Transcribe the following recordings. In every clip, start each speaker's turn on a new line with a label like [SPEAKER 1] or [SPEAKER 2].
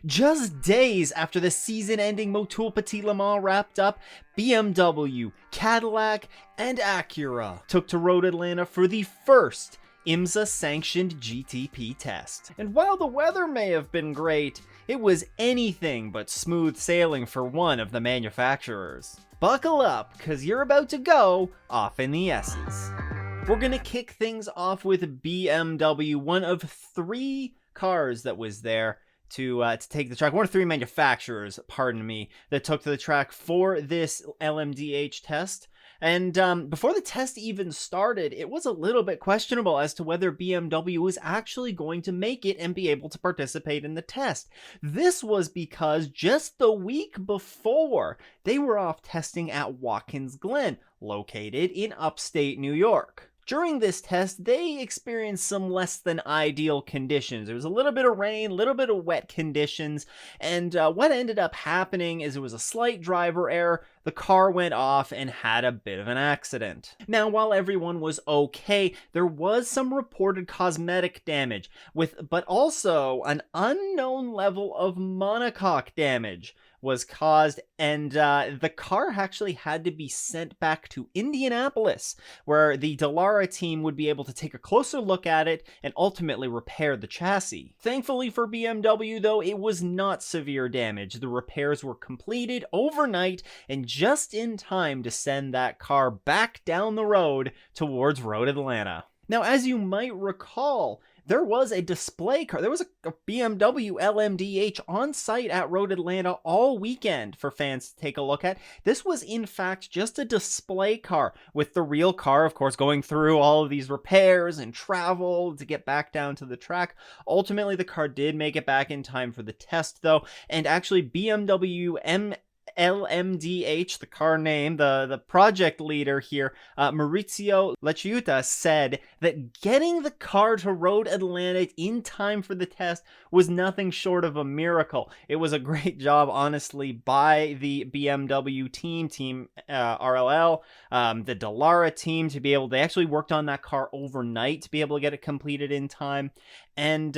[SPEAKER 1] Just days after the season-ending Motul Petit Le Mans wrapped up, BMW, Cadillac, and Acura took to Road Atlanta for the first IMSA-sanctioned GTP test. And while the weather may have been great, it was anything but smooth sailing for one of the manufacturers. Buckle up, cause you're about to go off in the S's. We're gonna kick things off with BMW, one of three cars that was there to take the track. One of three manufacturers, pardon me, that took to the track for this LMDh test. And before the test even started, it was a little bit questionable as to whether BMW was actually going to make it and be able to participate in the test. This was because just the week before, they were off testing at Watkins Glen, located in upstate New York. During this test, they experienced some less than ideal conditions. There was a little bit of rain, a little bit of wet conditions, and what ended up happening is it was a slight driver error. The car went off and had a bit of an accident. Now, while everyone was okay, there was some reported cosmetic damage, but also an unknown level of monocoque damage was caused, and the car actually had to be sent back to Indianapolis, where the Dallara team would be able to take a closer look at it and ultimately repair the chassis. Thankfully for BMW, though, it was not severe damage. The repairs were completed overnight and just in time to send that car back down the road towards Road Atlanta. Now, as you might recall, there was a display car. There was a BMW LMDh on site at Road Atlanta all weekend for fans to take a look at. This was, in fact, just a display car with the real car, of course, going through all of these repairs and travel to get back down to the track. Ultimately, the car did make it back in time for the test, though, and actually BMW LMDh, the car name, the project leader here, Maurizio Lecciuta, said that getting the car to Road Atlanta in time for the test was nothing short of a miracle. It was a great job, honestly, by the BMW team RLL, the Dallara team, to be able, they actually worked on that car overnight to be able to get it completed in time. And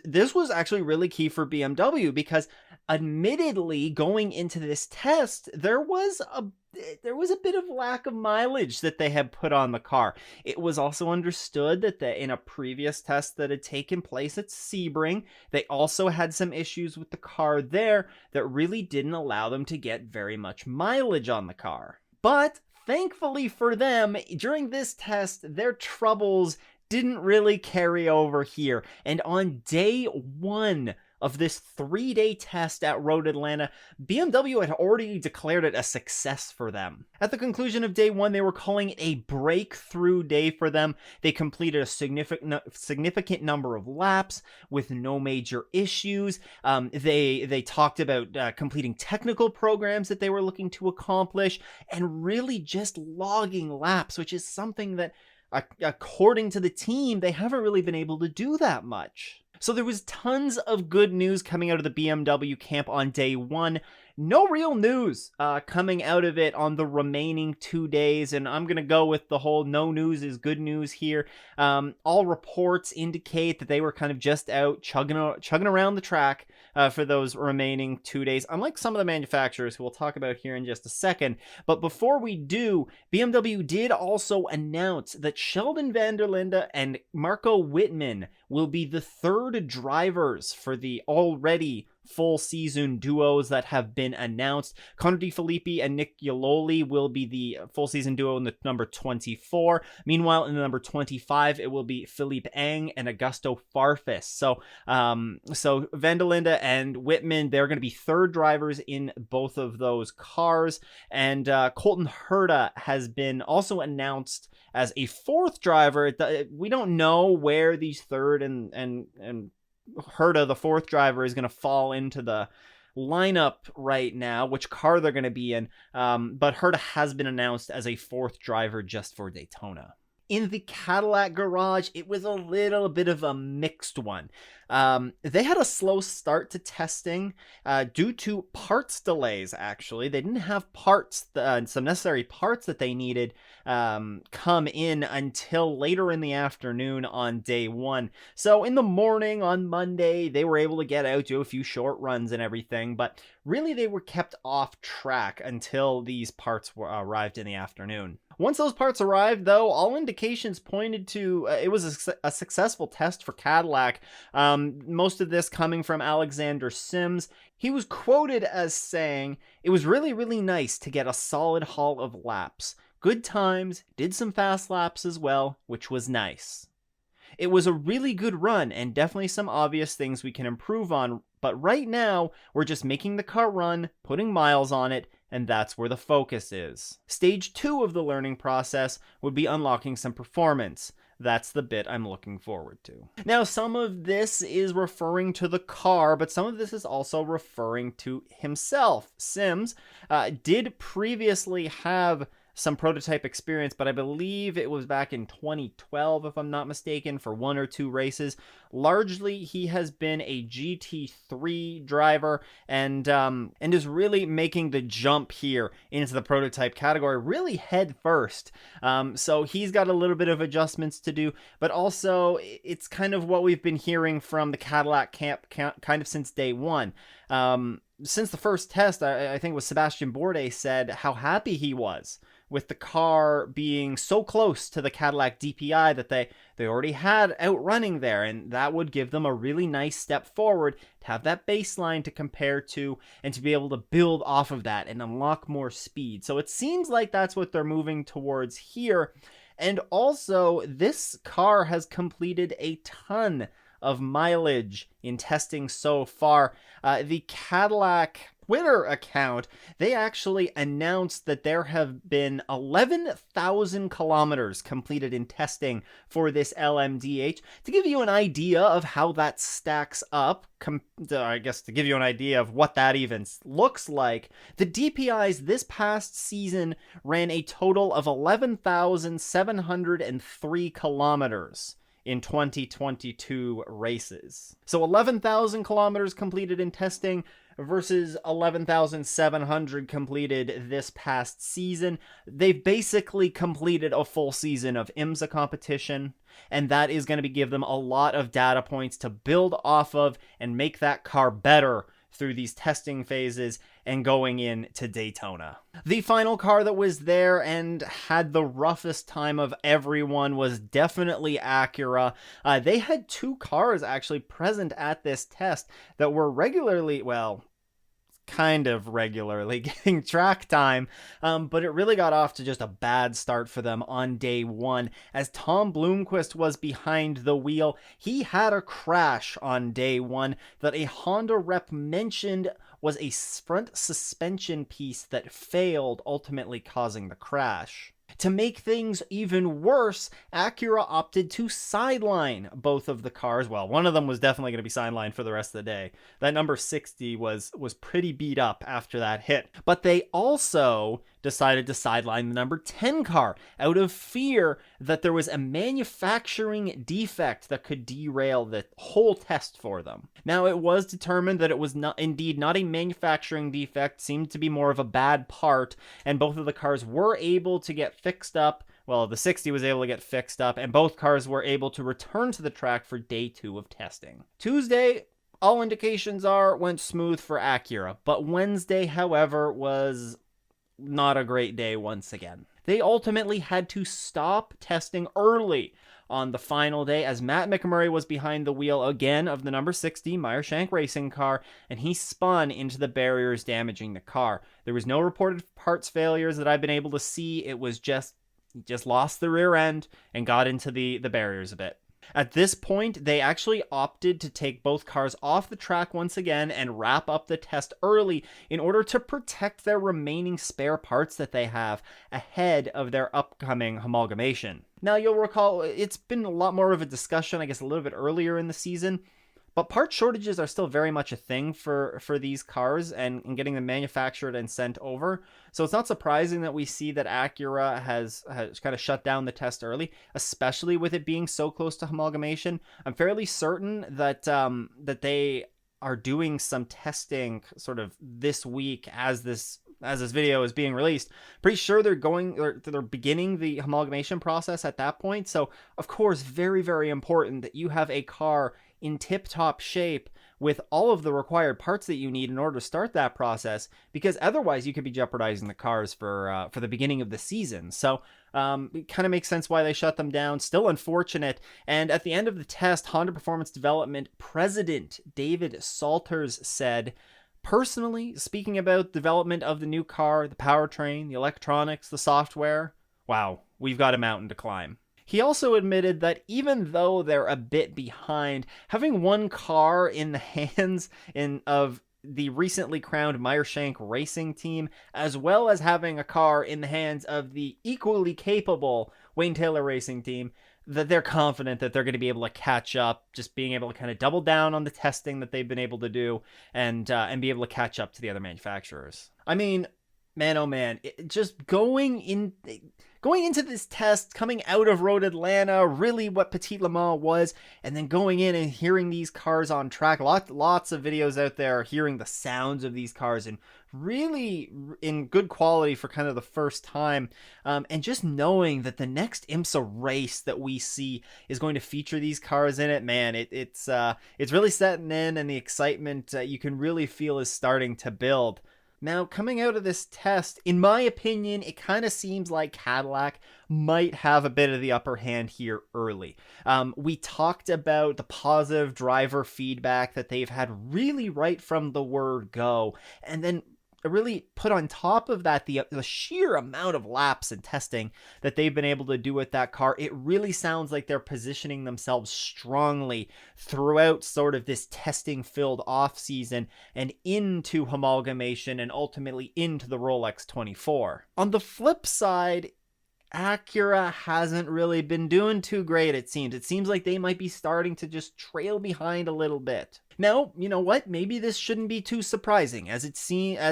[SPEAKER 1] this was actually really key for BMW because, admittedly, going into this test, there was a bit of lack of mileage that they had put on the car. It was also understood that in a previous test that had taken place at Sebring, they also had some issues with the car there that really didn't allow them to get very much mileage on the car. But thankfully for them, during this test, their troubles didn't really carry over here. And on day one of this 3-day test at Road Atlanta, BMW had already declared it a success for them. At the conclusion of day one, they were calling it a breakthrough day for them. They completed a significant number of laps with no major issues. They talked about completing technical programs that they were looking to accomplish, and really just logging laps, which is something that, according to the team, they haven't really been able to do that much. So there was tons of good news coming out of the BMW camp on day one. No real news coming out of it on the remaining 2 days, and I'm going to go with the whole no news is good news here. All reports indicate that they were kind of just out chugging around the track for those remaining 2 days, unlike some of the manufacturers who we'll talk about here in just a second. But before we do, BMW did also announce that Sheldon van der Linde and Marco Wittmann will be the third drivers for the already full season duos that have been announced. Connor De Filippi and Nick Yaloli will be the full season duo in the number 24. Meanwhile, in the number 25, it will be Philippe Eng and Augusto Farfus. So van der Linde and Wittmann, they're going to be third drivers in both of those cars. And Colton Herta has been also announced as a fourth driver. We don't know where these third and Herta, the fourth driver, is going to fall into the lineup right now, which car they're going to be in, but Herta has been announced as a fourth driver just for Daytona. In the Cadillac garage, it was a little bit of a mixed one. They had a slow start to testing due to parts delays, actually. They didn't have parts, some necessary parts that they needed come in until later in the afternoon on day one. So in the morning on Monday, they were able to get out, do a few short runs and everything, but really they were kept off track until these parts arrived in the afternoon. Once those parts arrived, though, all indications pointed to it was a successful test for Cadillac. Most of this coming from Alexander Sims. He was quoted as saying, "It was really, really nice to get a solid haul of laps. Good times, did some fast laps as well, which was nice. It was a really good run and definitely some obvious things we can improve on, but right now we're just making the car run, putting miles on it, and that's where the focus is. Stage 2 of the learning process would be unlocking some performance. That's the bit I'm looking forward to." Now, some of this is referring to the car, but some of this is also referring to himself. Sims did previously have some prototype experience, but I believe it was back in 2012, if I'm not mistaken, for 1 or 2 races. Largely, he has been a GT3 driver and is really making the jump here into the prototype category, really head first. So he's got a little bit of adjustments to do, but also it's kind of what we've been hearing from the Cadillac camp kind of since day one. Since the first test, I think it was Sebastian Bourdais said how happy he was with the car being so close to the Cadillac DPI that they already had outrunning there, and that would give them a really nice step forward to have that baseline to compare to and to be able to build off of that and unlock more speed. So it seems like that's what they're moving towards here. And also, this car has completed a ton of mileage in testing so far. The Cadillac Twitter account, they actually announced that there have been 11,000 kilometers completed in testing for this LMDh. To give you an idea of how that stacks up, I guess to give you an idea of what that even looks like, the DPIs this past season ran a total of 11,703 kilometers in 2022 races. So 11,000 kilometers completed in testing versus 11,700 completed this past season. They've basically completed a full season of IMSA competition, and that is going to give them a lot of data points to build off of and make that car better through these testing phases and going into Daytona. The final car that was there and had the roughest time of everyone was definitely Acura. They had 2 cars actually present at this test that were regularly, well, kind of regularly getting track time, but it really got off to just a bad start for them on day one. As Tom Bloomquist was behind the wheel, he had a crash on day one that a Honda rep mentioned was a front suspension piece that failed, ultimately causing the crash. To make things even worse, Acura opted to sideline both of the cars. Well, one of them was definitely going to be sidelined for the rest of the day. That number 60 was pretty beat up after that hit. But they also decided to sideline the number 10 car out of fear that there was a manufacturing defect that could derail the whole test for them. Now, it was determined that it was indeed not a manufacturing defect, seemed to be more of a bad part, and both of the cars were able to get fixed up. Well, the 60 was able to get fixed up, and both cars were able to return to the track for day 2 of testing. Tuesday, all indications went smooth for Acura, but Wednesday, however, was not a great day once again. They ultimately had to stop testing early on the final day as Matt McMurray was behind the wheel again of the number 60 Meyer-Shank racing car, and he spun into the barriers, damaging the car. There was no reported parts failures that I've been able to see. It was just lost the rear end and got into the barriers a bit. At this point, they actually opted to take both cars off the track once again and wrap up the test early in order to protect their remaining spare parts that they have ahead of their upcoming amalgamation. Now, you'll recall, it's been a lot more of a discussion, I guess, a little bit earlier in the season, But part shortages are still very much a thing for these cars and getting them manufactured and sent over. So it's not surprising that we see that Acura has kind of shut down the test early, especially with it being so close to homologation. I'm fairly certain that that they are doing some testing sort of this week as this video is being released. Pretty sure they're beginning the homologation process at that point. So of course, very, very important that you have a car in tip-top shape with all of the required parts that you need in order to start that process, because otherwise you could be jeopardizing the cars for the beginning of the season. So it kind of makes sense why they shut them down. Still unfortunate. And at the end of the test, Honda Performance Development President David Salters said, personally, speaking about development of the new car, the powertrain, the electronics, the software, wow, we've got a mountain to climb. He also admitted that even though they're a bit behind, having one car in the hands of the recently crowned Meyershank Racing Team, as well as having a car in the hands of the equally capable Wayne Taylor Racing Team, that they're confident that they're going to be able to catch up, just being able to kind of double down on the testing that they've been able to do and be able to catch up to the other manufacturers. I mean, man, oh man, just going into this test, coming out of Road Atlanta, really what Petit Le Mans was, and then going in and hearing these cars on track, lots of videos out there hearing the sounds of these cars and really in good quality for kind of the first time, and just knowing that the next IMSA race that we see is going to feature these cars in it, man, it's really setting in, and the excitement you can really feel is starting to build. Now, coming out of this test, in my opinion, it kind of seems like Cadillac might have a bit of the upper hand here early. We talked about the positive driver feedback that they've had really right from the word go, and then really put on top of that the sheer amount of laps and testing that they've been able to do with that car. It really sounds like they're positioning themselves strongly throughout sort of this testing filled off season and into homologation and ultimately into the Rolex 24. On the flip side, Acura hasn't really been doing too great, it seems. It seems like they might be starting to just trail behind a little bit. Now, you know what? Maybe this shouldn't be too surprising, as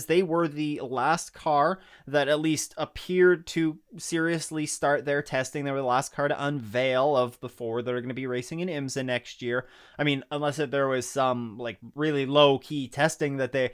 [SPEAKER 1] they were the last car that at least appeared to seriously start their testing. They were the last car to unveil of the four that are going to be racing in IMSA next year. I mean, unless there was some like really low key testing that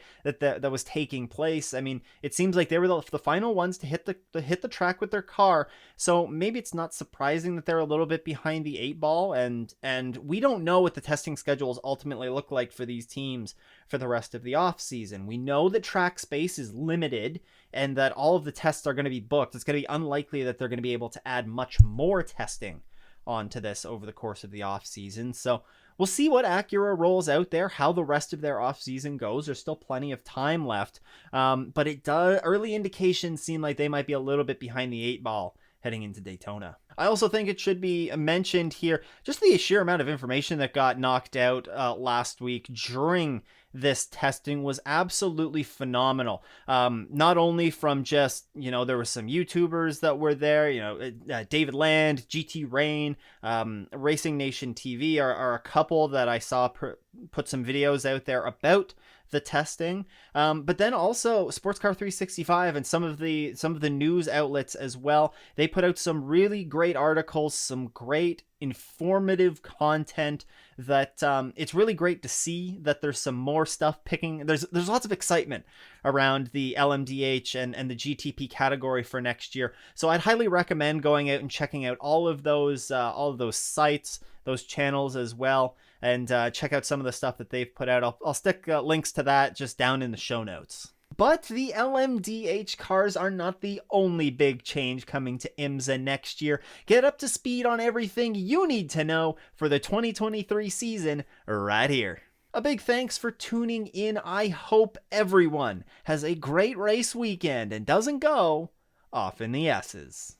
[SPEAKER 1] was taking place. I mean, it seems like they were the final ones to hit the track with their car. So maybe it's not surprising that they're a little bit behind the 8 ball, and we don't know what the testing schedules ultimately look like for these teams for the rest of the off season. We know that track space is limited and that all of the tests are going to be booked. It's going to be unlikely that they're going to be able to add much more testing onto this over the course of the off season. So we'll see what Acura rolls out there, how the rest of their off season goes. There's still plenty of time left, but early indications seem like they might be a little bit behind the 8 ball heading into Daytona. I also think it should be mentioned here just the sheer amount of information that got knocked out last week during this testing was absolutely phenomenal. Not only from just, there were some YouTubers that were there, David Land, GT Rain, Racing Nation TV are a couple that I saw put some videos out there about the testing, but then also Sports Car 365 and some of the news outlets as well. They put out some really great articles, some great informative content that it's really great to see that there's some more stuff picking. There's lots of excitement around the LMDh and the GTP category for next year. So I'd highly recommend going out and checking out all of those sites, those channels as well, and check out some of the stuff that they've put out. I'll stick links to that just down in the show notes. But the LMDh cars are not the only big change coming to IMSA next year. Get up to speed on everything you need to know for the 2023 season right here. A big thanks for tuning in. I hope everyone has a great race weekend and doesn't go off in the S's.